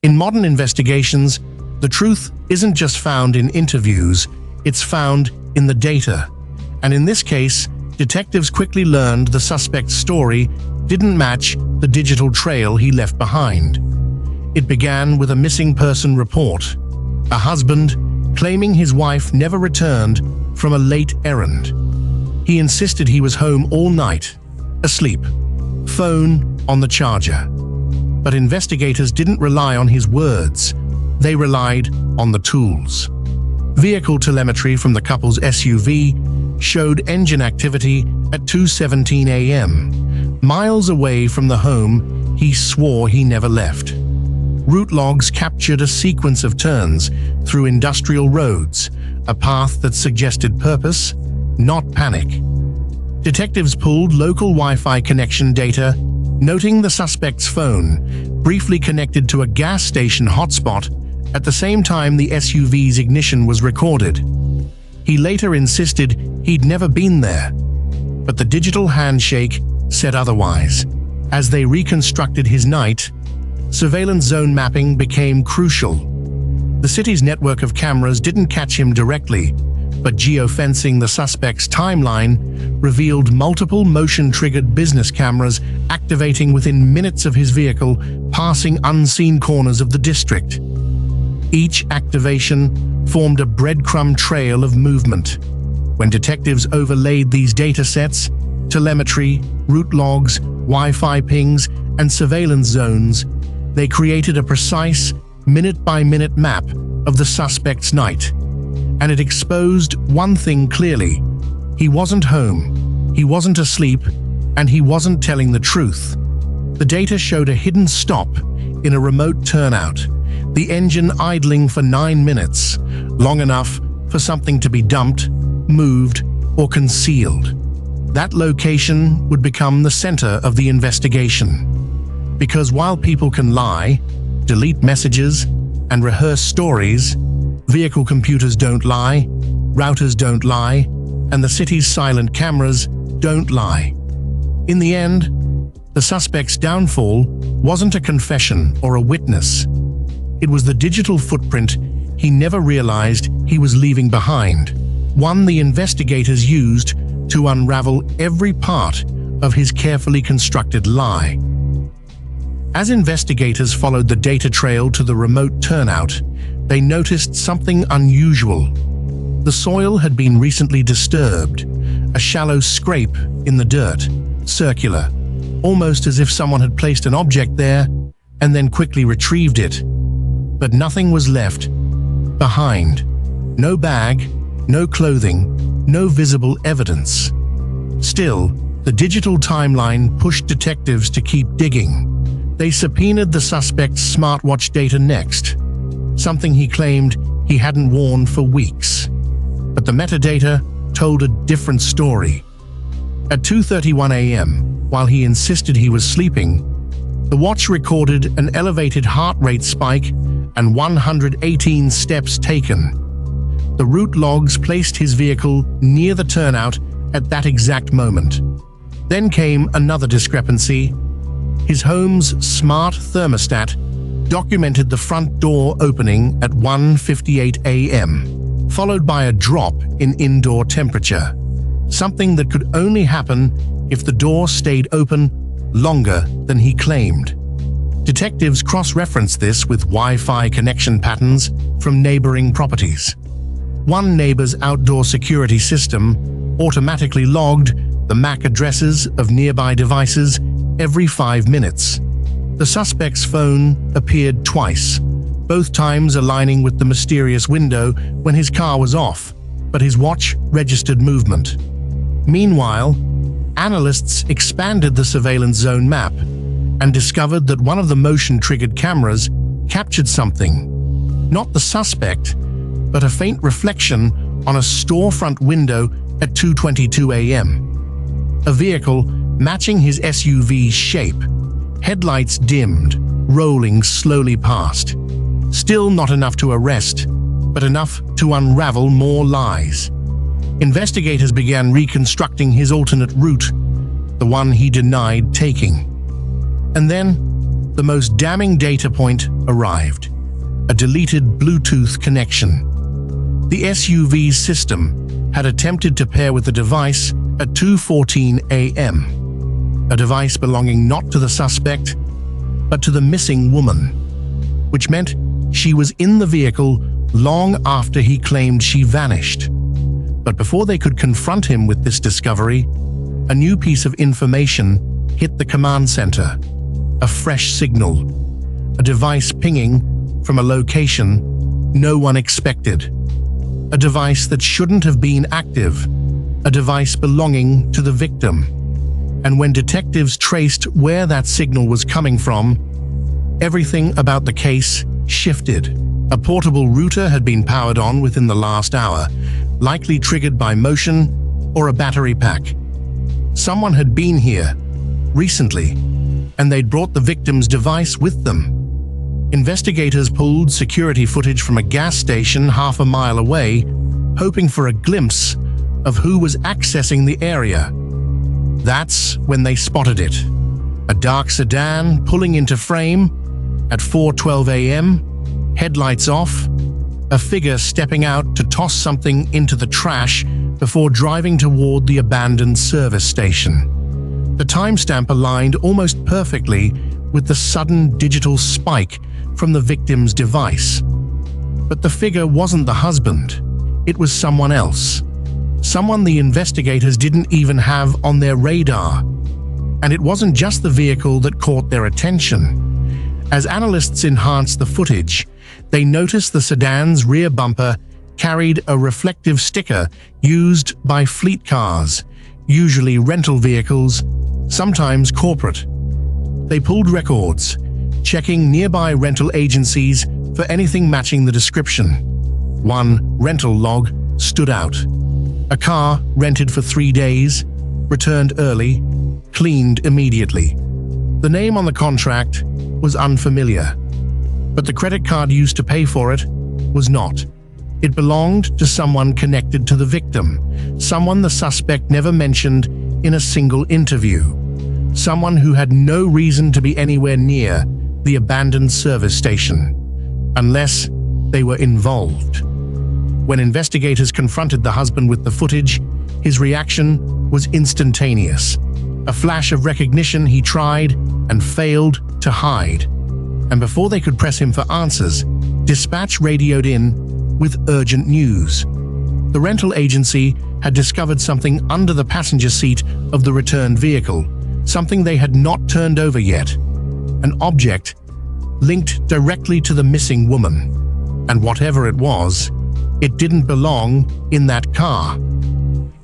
In modern investigations, the truth isn't just found in interviews, it's found in the data. And in this case, detectives quickly learned the suspect's story didn't match the digital trail he left behind. It began with a missing person report, a husband claiming his wife never returned from a late errand. He insisted he was home all night, asleep, phone on the charger. But investigators didn't rely on his words, they relied on the tools. Vehicle telemetry from the couple's SUV showed engine activity at 2:17 a.m., miles away from the home he swore he never left. Route logs captured a sequence of turns through industrial roads, a path that suggested purpose, not panic. Detectives pulled local Wi-Fi connection data, noting the suspect's phone briefly connected to a gas station hotspot at the same time the SUV's ignition was recorded. He later insisted he'd never been there, but the digital handshake said otherwise. As they reconstructed his night, surveillance zone mapping became crucial. The city's network of cameras didn't catch him directly, but geofencing the suspect's timeline revealed multiple motion-triggered business cameras activating within minutes of his vehicle, passing unseen corners of the district. Each activation formed a breadcrumb trail of movement. When detectives overlaid these datasets, telemetry, route logs, Wi-Fi pings, and surveillance zones, they created a precise, minute-by-minute map of the suspect's night. And it exposed one thing clearly: he wasn't home, he wasn't asleep, and he wasn't telling the truth. The data showed a hidden stop in a remote turnout, the engine idling for 9 minutes, long enough for something to be dumped, moved, or concealed. That location would become the center of the investigation. Because while people can lie, delete messages, and rehearse stories, vehicle computers don't lie, routers don't lie, and the city's silent cameras don't lie. In the end, the suspect's downfall wasn't a confession or a witness. It was the digital footprint he never realized he was leaving behind, one the investigators used to unravel every part of his carefully constructed lie. As investigators followed the data trail to the remote turnout, they noticed something unusual. The soil had been recently disturbed, a shallow scrape in the dirt, circular, almost as if someone had placed an object there and then quickly retrieved it. But nothing was left behind. No bag, no clothing, no visible evidence. Still, the digital timeline pushed detectives to keep digging. They subpoenaed the suspect's smartwatch data next, something he claimed he hadn't worn for weeks. But the metadata told a different story. At 2:31 a.m., while he insisted he was sleeping, the watch recorded an elevated heart rate spike and 118 steps taken. The route logs placed his vehicle near the turnout at that exact moment. Then came another discrepancy. His home's smart thermostat documented the front door opening at 1:58 a.m., followed by a drop in indoor temperature, something that could only happen if the door stayed open longer than he claimed. Detectives cross-referenced this with Wi-Fi connection patterns from neighboring properties. One neighbor's outdoor security system automatically logged the MAC addresses of nearby devices every 5 minutes. The suspect's phone appeared twice, both times aligning with the mysterious window when his car was off, but his watch registered movement. Meanwhile, analysts expanded the surveillance zone map and discovered that one of the motion-triggered cameras captured something. Not the suspect, but a faint reflection on a storefront window at 2:22 a.m. A vehicle matching his SUV's shape, headlights dimmed, rolling slowly past. Still not enough to arrest, but enough to unravel more lies. Investigators began reconstructing his alternate route, the one he denied taking. And then, the most damning data point arrived: a deleted Bluetooth connection. The SUV's system had attempted to pair with the device at 2:14 a.m., a device belonging not to the suspect, but to the missing woman, which meant she was in the vehicle long after he claimed she vanished. But before they could confront him with this discovery, a new piece of information hit the command center: a fresh signal, a device pinging from a location no one expected, a device that shouldn't have been active, a device belonging to the victim. And when detectives traced where that signal was coming from, everything about the case shifted. A portable router had been powered on within the last hour, likely triggered by motion or a battery pack. Someone had been here recently, and they'd brought the victim's device with them. Investigators pulled security footage from a gas station half a mile away, hoping for a glimpse of who was accessing the area. That's when they spotted it: a dark sedan pulling into frame at 4:12 a.m., headlights off, a figure stepping out to toss something into the trash before driving toward the abandoned service station. The timestamp aligned almost perfectly with the sudden digital spike from the victim's device. But the figure wasn't the husband. It was someone else. Someone the investigators didn't even have on their radar. And it wasn't just the vehicle that caught their attention. As analysts enhanced the footage, they noticed the sedan's rear bumper carried a reflective sticker used by fleet cars, usually rental vehicles, sometimes corporate. They pulled records, checking nearby rental agencies for anything matching the description. One rental log stood out: a car rented for 3 days, returned early, cleaned immediately. The name on the contract was unfamiliar, but the credit card used to pay for it was not. It belonged to someone connected to the victim, someone the suspect never mentioned in a single interview, someone who had no reason to be anywhere near the abandoned service station, unless they were involved. When investigators confronted the husband with the footage, his reaction was instantaneous. A flash of recognition he tried and failed to hide. And before they could press him for answers, dispatch radioed in with urgent news. The rental agency had discovered something under the passenger seat of the returned vehicle, something they had not turned over yet, an object linked directly to the missing woman. And whatever it was, it didn't belong in that car.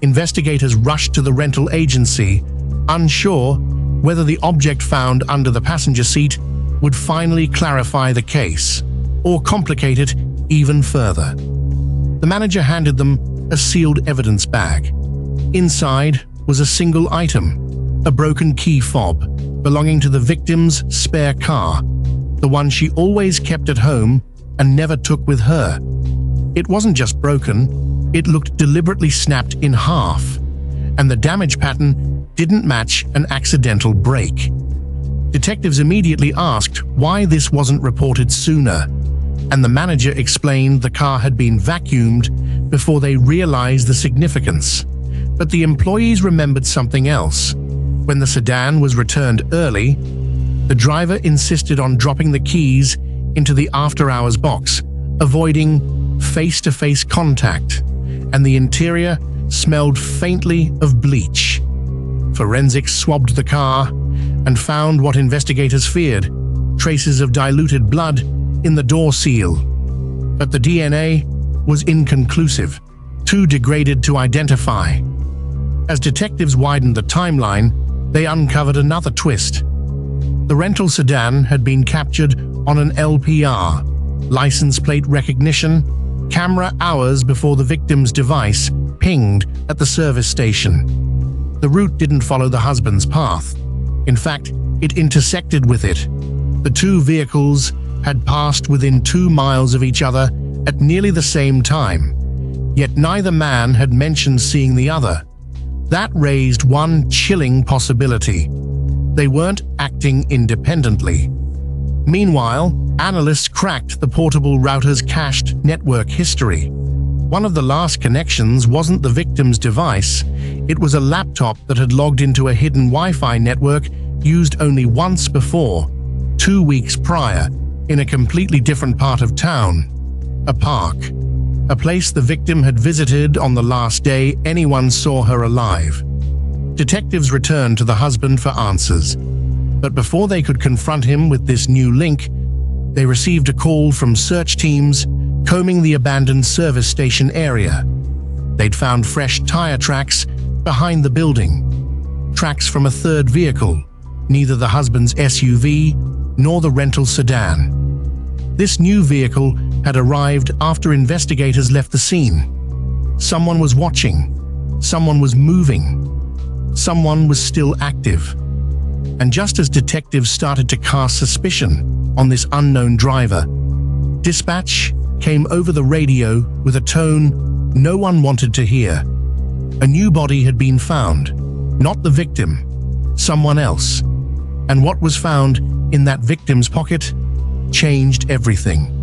Investigators rushed to the rental agency, unsure whether the object found under the passenger seat would finally clarify the case or complicate it even further. The manager handed them a sealed evidence bag. Inside was a single item, a broken key fob belonging to the victim's spare car, the one she always kept at home and never took with her. It wasn't just broken, it looked deliberately snapped in half, and the damage pattern didn't match an accidental break. Detectives immediately asked why this wasn't reported sooner, and the manager explained the car had been vacuumed before they realized the significance. But the employees remembered something else. When the sedan was returned early, the driver insisted on dropping the keys into the after-hours box, avoiding face-to-face contact, and the interior smelled faintly of bleach. Forensics swabbed the car and found what investigators feared: traces of diluted blood in the door seal. But the DNA was inconclusive, too degraded to identify. As detectives widened the timeline, they uncovered another twist. The rental sedan had been captured on an LPR, license plate recognition, camera hours before the victim's device pinged at the service station. The route didn't follow the husband's path. In fact, it intersected with it. The two vehicles had passed within 2 miles of each other at nearly the same time, yet neither man had mentioned seeing the other. That raised one chilling possibility. They weren't acting independently. Meanwhile, analysts cracked the portable router's cached network history. One of the last connections wasn't the victim's device, it was a laptop that had logged into a hidden Wi-Fi network used only once before, 2 weeks prior, in a completely different part of town. A park. A place the victim had visited on the last day anyone saw her alive. Detectives returned to the husband for answers. But before they could confront him with this new link, they received a call from search teams combing the abandoned service station area. They'd found fresh tire tracks behind the building. Tracks from a third vehicle, neither the husband's SUV nor the rental sedan. This new vehicle had arrived after investigators left the scene. Someone was watching. Someone was moving. Someone was still active. And just as detectives started to cast suspicion on this unknown driver, dispatch came over the radio with a tone no one wanted to hear. A new body had been found, not the victim, someone else. And what was found in that victim's pocket changed everything.